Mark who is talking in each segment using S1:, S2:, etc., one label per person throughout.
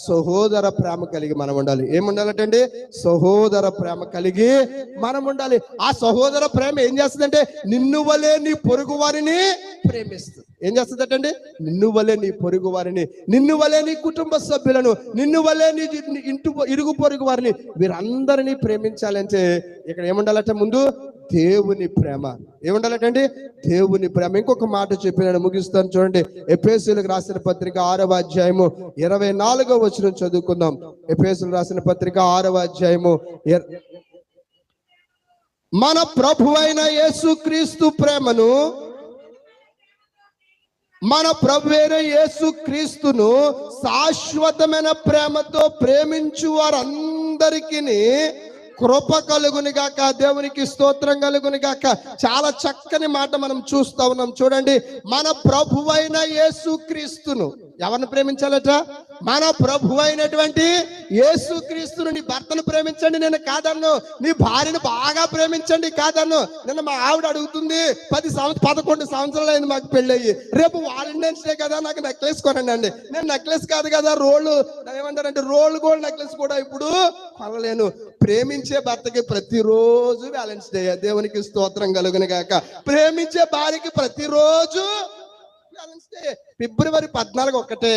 S1: సహోదర ప్రేమ కలిగి మనం ఉండాలి. ఏముండాలంటే సహోదర ప్రేమ కలిగి మనం ఉండాలి. ఆ సహోదర ప్రేమ ఏం చేస్తుందంటే నిన్ను వలే నీ పొరుగు వారిని ప్రేమిస్తుంది. ఏం చేస్తుందటండి? నిన్ను వలే నీ పొరుగు వారిని, నిన్ను వలే నీ కుటుంబ సభ్యులను, నిన్ను వలే నీ ఇరుగు పొరుగు వారిని, వీరందరినీ ప్రేమించాలంటే ఇక్కడ ఏముండాలంటే ముందు దేవుని ప్రేమ. ఏముండాలంటే దేవుని ప్రేమ. ఇంకొక మాట చెప్పినాను, ముగిస్తాను చూడండి. ఎఫెసీయులకు రాసిన పత్రిక 6వ అధ్యాయము 24వ వచనం చదువుకుందాం. ఎఫెసీయులకు రాసిన పత్రిక 6వ అధ్యాయము మన ప్రభువైన యేసుక్రీస్తు ప్రేమను, మన ప్రభువైన యేసుక్రీస్తును శాశ్వతమైన ప్రేమతో ప్రేమించు వారందరికీ కృప కలుగుని గాక. దేవునికి స్తోత్రం కలుగుని గాక. చాలా చక్కని మాట మనం చూస్తా ఉన్నాం. చూడండి, మన ప్రభువైన యేసుక్రీస్తును ఎవరిని ప్రేమించాలట? మన ప్రభు అయినటువంటి యేసుక్రీస్తును. నీ భర్తను ప్రేమించండి, నేను కాదన్ను. నీ భార్యను బాగా ప్రేమించండి, కాదన్ను. నిన్న మా ఆవిడ అడుగుతుంది, 11 సంవత్సరాలు అయింది మాకు పెళ్ళయ్యి, రేపు వాలంటైన్స్ డే కదా నాకు నెక్లెస్ కొనండి అండి. నేను నెక్లెస్ కాదు కదా, ఏమంటారంటే రోల్ గోల్డ్ నెక్లెస్ కూడా ఇప్పుడు కొనలేను. ప్రేమించే భర్తకి ప్రతిరోజు వ్యాలెన్స్ డే. దేవునికి స్తోత్రం కలుగును గాక. ప్రేమించే భార్యకి ప్రతిరోజు వ్యాలెన్స్ డే. ఫిబ్రవరి 14 ఒక్కటే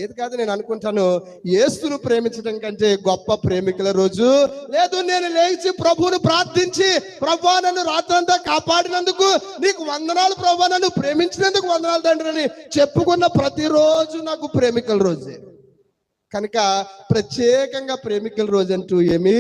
S1: ఏది కాదు. నేను అనుకుంటాను, యేసును ప్రేమించడం కంటే గొప్ప ప్రేమికుల రోజు లేదు. నేను లేచి ప్రభువును ప్రార్థించి, ప్రభువా నన్ను రాత్రంతా కాపాడినందుకు నీకు వందనాలు, ప్రభువా నన్ను ప్రేమించినందుకు వందనాలు తండ్రి అని చెప్పుకున్న ప్రతిరోజు నాకు ప్రేమికుల రోజే. కనుక ప్రత్యేకంగా ప్రేమికుల రోజు అంటూ ఏమీ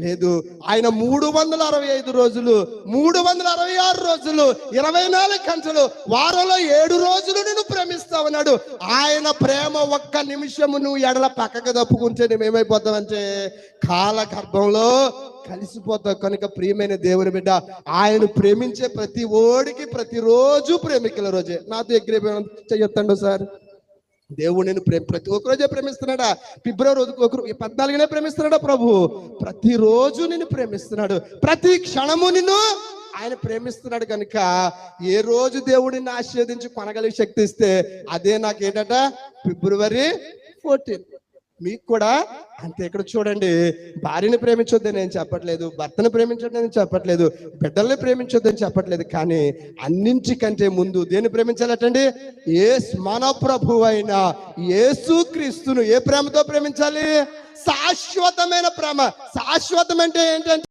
S1: లేదు. ఆయన 365 రోజులు, 366 రోజులు, 24 గంటలు, వారంలో 7 రోజులు నేను ప్రేమిస్తా ఉన్నాడు. ఆయన ప్రేమ ఒక్క నిమిషము నువ్వు ఎడల పక్కకు తప్పుకుంటే నువ్వేమైపోతావంటే కాలగర్భంలో కలిసిపోతావు. కనుక ప్రియమైన దేవుని బిడ్డ, ఆయన ప్రేమించే ప్రతి ఓడికి ప్రతిరోజు ప్రేమికుల రోజే. నాతో ఎగ్రీ చెయ్యొద్దండి సార్. దేవుడు నేను ప్రతి ఒక్కరోజే ప్రేమిస్తున్నాడా? ఫిబ్రవరి 14నే ప్రేమిస్తున్నాడా ప్రభు? ప్రతిరోజు నిన్ను ప్రేమిస్తున్నాడు, ప్రతి క్షణము నిన్ను ఆయన ప్రేమిస్తున్నాడు. కనుక ఏ రోజు దేవుడిని ఆశీర్వదించి కొనగలిగే శక్తి ఇస్తే అదే నాకేంటట ఫిబ్రవరి 14. మీకు కూడా అంతే. ఇక్కడ చూడండి, భార్యని ప్రేమించొద్దని నేను చెప్పట్లేదు, భర్తను ప్రేమించొద్దని నేను చెప్పట్లేదు, బిడ్డల్ని ప్రేమించొద్దని చెప్పట్లేదు. కానీ అన్నింటికంటే ముందు దేన్ని ప్రేమించాలటండి? మన ప్రభు అయిన యేసుక్రీస్తును ఏ ప్రేమతో ప్రేమించాలి? శాశ్వతమైన ప్రేమ. శాశ్వతం అంటే ఏంటంటే